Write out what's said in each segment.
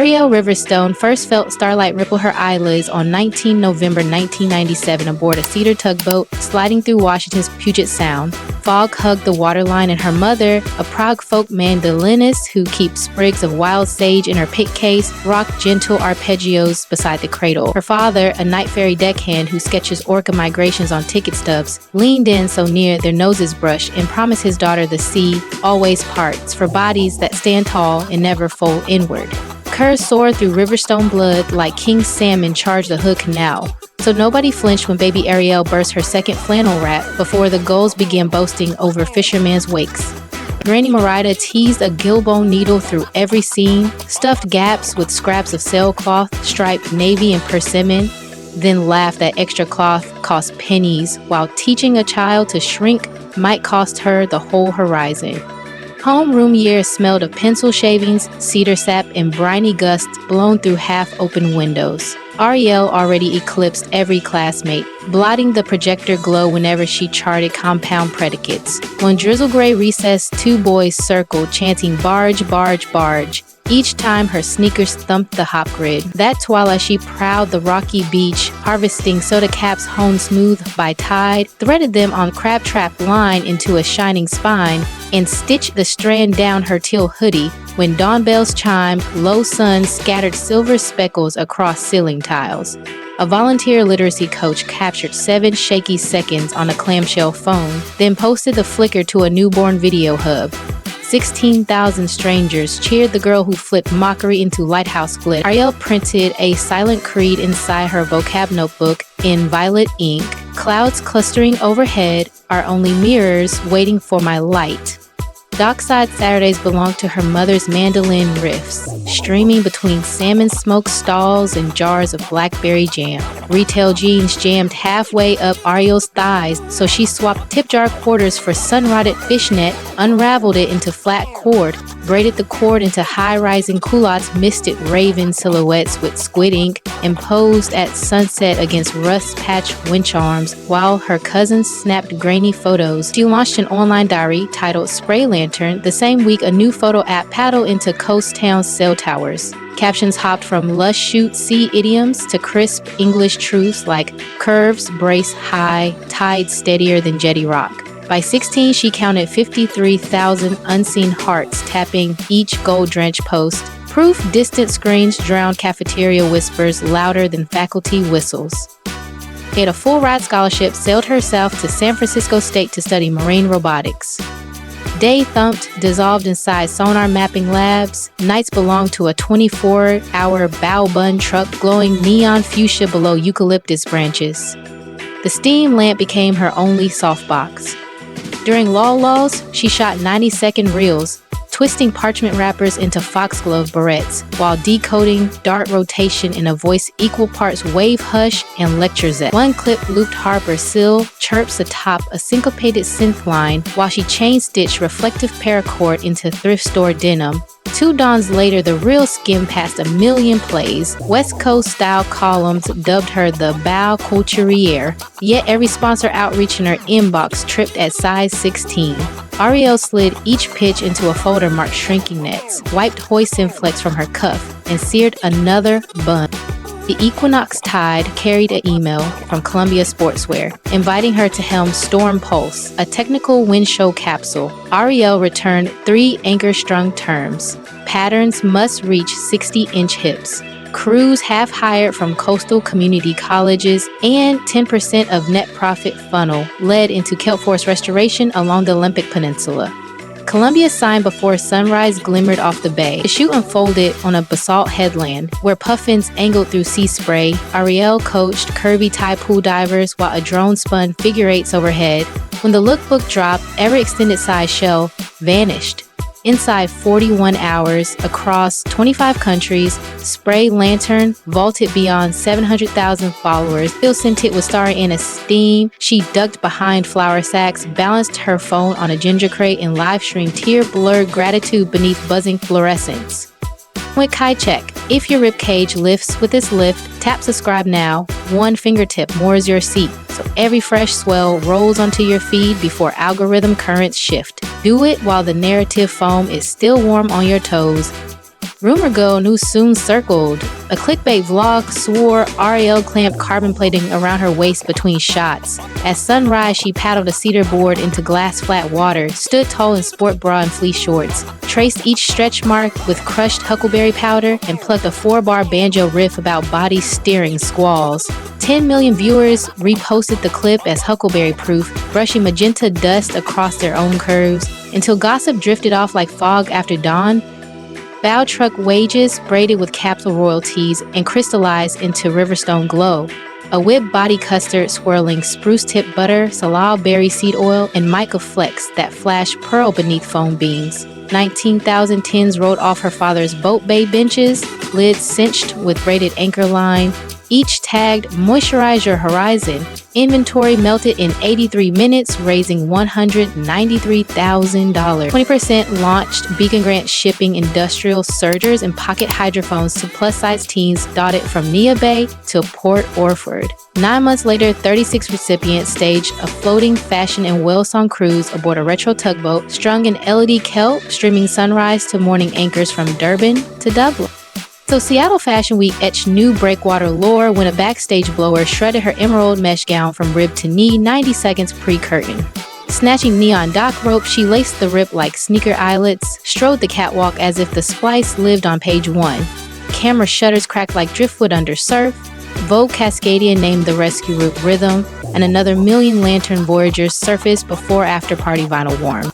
Arielle Riverstone first felt starlight ripple her eyelids on 19 November 1997 aboard a cedar tugboat sliding through Washington's Puget Sound. Fog hugged the waterline, and her mother, a Prague folk mandolinist who keeps sprigs of wild sage in her pick case, rocked gentle arpeggios beside the cradle. Her father, a night ferry deckhand who sketches orca migrations on ticket stubs, leaned in so near their noses brushed and promised his daughter the sea always parts for bodies that stand tall and never fold inward. Curves soared through Riverstone blood like king salmon charged the Hood Canal. So nobody flinched when baby Arielle burst her second flannel wrap before the gulls began boasting over fishermen's wakes. Granny Marida teased a gillbone needle through every scene, stuffed gaps with scraps of sailcloth, striped navy and persimmon, then laughed that extra cloth cost pennies, while teaching a child to shrink might cost her the whole horizon. Homeroom years smelled of pencil shavings, cedar sap, and briny gusts blown through half-open windows. Arielle already eclipsed every classmate, blotting the projector glow whenever she charted compound predicates. When drizzle gray recessed, two boys circled, chanting "barge, barge, barge," each time her sneakers thumped the hop grid. That twilight she prowled the rocky beach, harvesting soda caps honed smooth by tide, threaded them on crab trap line into a shining spine, and stitched the strand down her teal hoodie. When dawn bells chimed, low sun scattered silver speckles across ceiling tiles. A volunteer literacy coach captured 7 shaky seconds on a clamshell phone, then posted the flicker to a newborn video hub. 16,000 strangers cheered the girl who flipped mockery into lighthouse glitter. Arielle printed a silent creed inside her vocab notebook in violet ink. Clouds clustering overhead are only mirrors waiting for my light. Dockside Saturdays belonged to her mother's mandolin riffs, streaming between salmon smoked stalls and jars of blackberry jam. Retail jeans jammed halfway up Arielle's thighs, so she swapped tip jar quarters for sun-rotted fishnet, unraveled it into flat cord, braided the cord into high-rising culottes, misted raven silhouettes with squid ink, and posed at sunset against rust-patched winch arms while her cousins snapped grainy photos. She launched an online diary titled Spray Lantern the same week a new photo app paddled into coast town cell towers. Captions hopped from lush shoot sea idioms to crisp English truths like curves brace high, tide steadier than jetty rock. By 16, she counted 53,000 unseen hearts tapping each gold-drenched post. Proof distant screens drowned cafeteria whispers louder than faculty whistles. She had a full-ride scholarship, sailed her south to San Francisco State to study marine robotics. Day thumped, dissolved inside sonar mapping labs. Nights belonged to a 24-hour bow bun truck glowing neon fuchsia below eucalyptus branches. The steam lamp became her only softbox. During lulls, she shot 90-second reels, twisting parchment wrappers into foxglove barrettes, while decoding dart rotation in a voice equal parts wave hush and lecture zest. One clip looped Harper Sill chirps atop a syncopated synth line while she chain-stitched reflective paracord into thrift store denim. 2 dawns later, the reel skimmed past 1 million plays. West Coast-style columns dubbed her the bow couturier, yet every sponsor outreach in her inbox tripped at size 16. Arielle slid each pitch into a folder marked shrinking nets, wiped hoist inflex from her cuff, and seared another bun. The Equinox Tide carried an email from Columbia Sportswear, inviting her to helm Storm Pulse, a technical wind show capsule. Arielle returned 3 anchor-strung terms. Patterns must reach 60-inch hips. Crews half hired from coastal community colleges, and 10% of net profit funnel led into kelp forest restoration along the Olympic Peninsula. Columbia signed before sunrise glimmered off the bay. The shoot unfolded on a basalt headland where puffins angled through sea spray. Arielle coached curvy Thai pool divers while a drone spun figure eights overhead. When the lookbook dropped, every extended size shell vanished. Inside 41 hours, across 25 countries, Spray Lantern vaulted beyond 700,000 followers. Still scented with star anise steam, she ducked behind flour sacks, balanced her phone on a ginger crate, and live-streamed tear-blurred gratitude beneath buzzing fluorescence. With Kai Check, if your ribcage lifts with this lift, tap subscribe now. 1 fingertip moors your seat, so every fresh swell rolls onto your feed before algorithm currents shift. Do it while the narrative foam is still warm on your toes. Rumor Girl news soon circled. A clickbait vlog swore Arielle clamped carbon plating around her waist between shots. At sunrise, she paddled a cedar board into glass flat water, stood tall in sport bra and fleece shorts, traced each stretch mark with crushed huckleberry powder, and plucked a 4-bar banjo riff about body steering squalls. 10 million viewers reposted the clip as huckleberry proof, brushing magenta dust across their own curves, until gossip drifted off like fog after dawn. Bow truck wages braided with capsule royalties and crystallized into Riverstone glow. A whipped body custard swirling spruce tip butter, salal berry seed oil, and mica flecks that flash pearl beneath foam beams. 19,000 tins rolled off her father's boat bay benches, lids cinched with braided anchor line, each tagged "Moisturize Your Horizon." Inventory melted in 83 minutes, raising $193,000. 20% launched Beacon Grant shipping industrial surgers and pocket hydrophones to plus-size teens dotted from Nia Bay to Port Orford. 9 months later, 36 recipients staged a floating fashion and well-sung cruise aboard a retro tugboat strung in LED kelp, streaming sunrise to morning anchors from Durban to Dublin. So Seattle Fashion Week etched new breakwater lore when a backstage blower shredded her emerald mesh gown from rib to knee 90 seconds pre-curtain. Snatching neon dock rope, she laced the rip like sneaker eyelets, strode the catwalk as if the splice lived on page 1. Camera shutters cracked like driftwood under surf. Vogue Cascadia named the rescue route Rhythm, and another million lantern voyagers surfaced before after-party vinyl warm.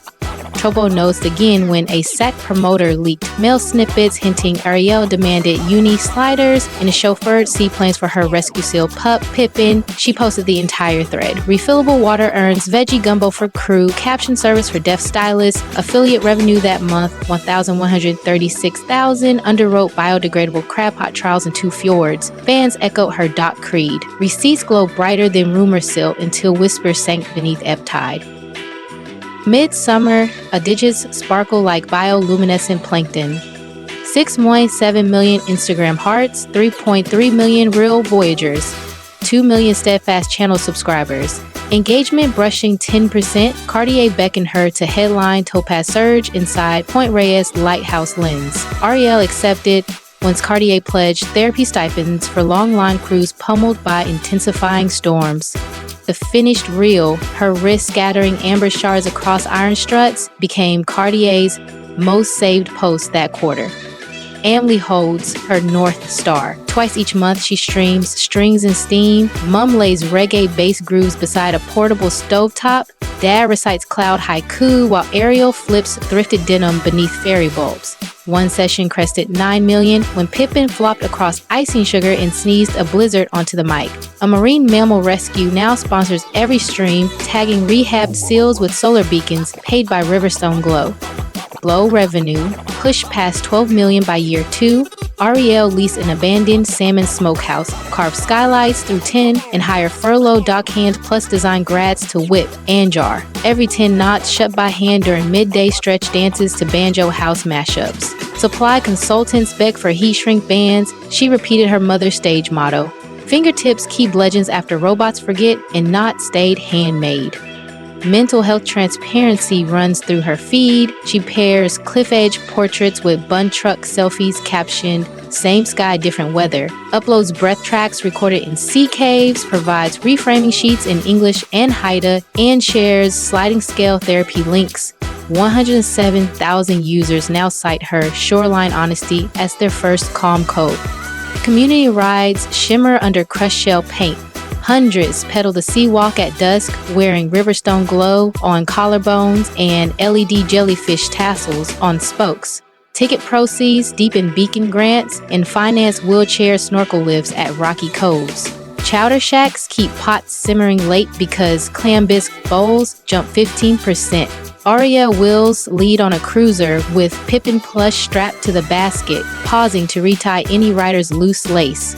Tropo noticed again when a SAC promoter leaked mail snippets hinting Arielle demanded uni sliders and a chauffeured seaplanes for her rescue seal pup, Pippin. She posted the entire thread. Refillable water urns, veggie gumbo for crew, caption service for deaf stylists, affiliate revenue that month, $1,136,000, underwrote biodegradable crab pot trials in 2 fjords. Fans echoed her dock creed. Receipts glow brighter than rumor silt until whispers sank beneath ebb tide. Midsummer, a digits sparkle like bioluminescent plankton. 6.7 million Instagram hearts, 3.3 million real voyagers, 2 million steadfast channel subscribers. Engagement brushing 10%, Cartier beckoned her to headline Topaz Surge inside Point Reyes Lighthouse Lens. Arielle accepted once Cartier pledged therapy stipends for long-line crews pummeled by intensifying storms. The finished reel, her wrist scattering amber shards across iron struts, became Cartier's most saved post that quarter. Amly holds her North Star. Twice each month she streams Strings and Steam. Mom lays reggae bass grooves beside a portable stovetop. Dad recites cloud haiku while Arielle flips thrifted denim beneath fairy bulbs. One session crested 9 million when Pippin flopped across icing sugar and sneezed a blizzard onto the mic. A marine mammal rescue now sponsors every stream, tagging rehabbed seals with solar beacons paid by Riverstone Glow. Blow revenue, pushed past 12 million by year 2. Arielle leased an abandoned salmon smokehouse, carved skylights through 10, and hired furlough dockhand plus design grads to whip and jar. Every 10 knots shut by hand during midday stretch dances to banjo house mashups. Supply consultants begged for heat shrink bands. She repeated her mother's stage motto: fingertips keep legends after robots forget, and knots stayed handmade. Mental health transparency runs through her feed. She pairs cliff edge portraits with bun truck selfies captioned "Same sky, different weather." Uploads breath tracks recorded in sea caves, provides reframing sheets in English and Haida, and shares sliding scale therapy links. 107,000 users now cite her shoreline honesty as their first calm code. Community rides shimmer under crushed shell paint. Hundreds pedal the sea walk at dusk, wearing Riverstone Glow on collarbones and LED jellyfish tassels on spokes. Ticket proceeds deepen beacon grants and finance wheelchair snorkel lifts at rocky coves. Chowder shacks keep pots simmering late because clam bisque bowls jump 15%. Arielle Wills lead on a cruiser with Pippin plush strapped to the basket, pausing to retie any rider's loose lace.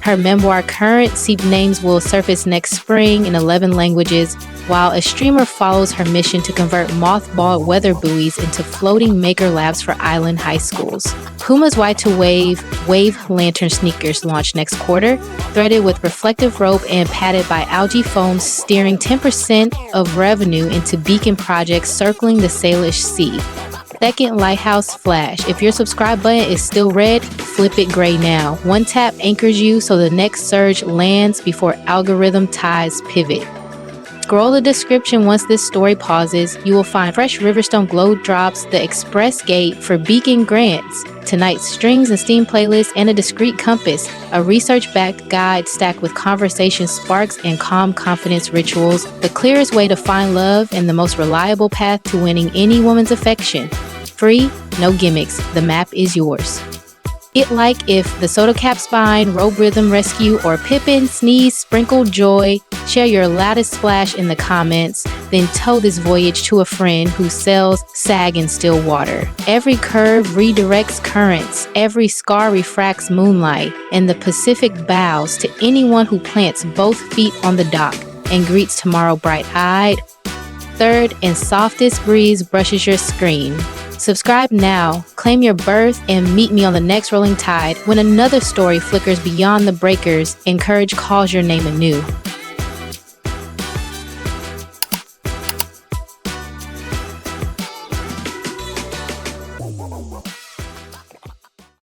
Her memoir Current Seep Names will surface next spring in 11 languages, while a streamer follows her mission to convert mothballed weather buoys into floating maker labs for island high schools. Puma's Y2Wave Wave Lantern sneakers launch next quarter, threaded with reflective rope and padded by algae foam, steering 10% of revenue into beacon projects circling the Salish Sea. Second lighthouse flash. If your subscribe button is still red, flip it gray now. One tap anchors you so the next surge lands before algorithm ties pivot. Scroll the description once this story pauses. You will find fresh Riverstone glow drops, the express gate for beacon grants, tonight's strings and steam playlist, and a discreet compass, a research-backed guide stacked with conversation sparks and calm confidence rituals, the clearest way to find love and the most reliable path to winning any woman's affection. Free, no gimmicks, the map is yours. It like if the soda cap spine, robe rhythm rescue, or Pippin sneeze sprinkled joy. Share your loudest splash in the comments, then tow this voyage to a friend who sells sag in still water. Every curve redirects currents, every scar refracts moonlight, and the Pacific bows to anyone who plants both feet on the dock and greets tomorrow bright-eyed. Third and softest breeze brushes your screen. Subscribe now, claim your berth, and meet me on the next rolling tide when another story flickers beyond the breakers and courage calls your name anew.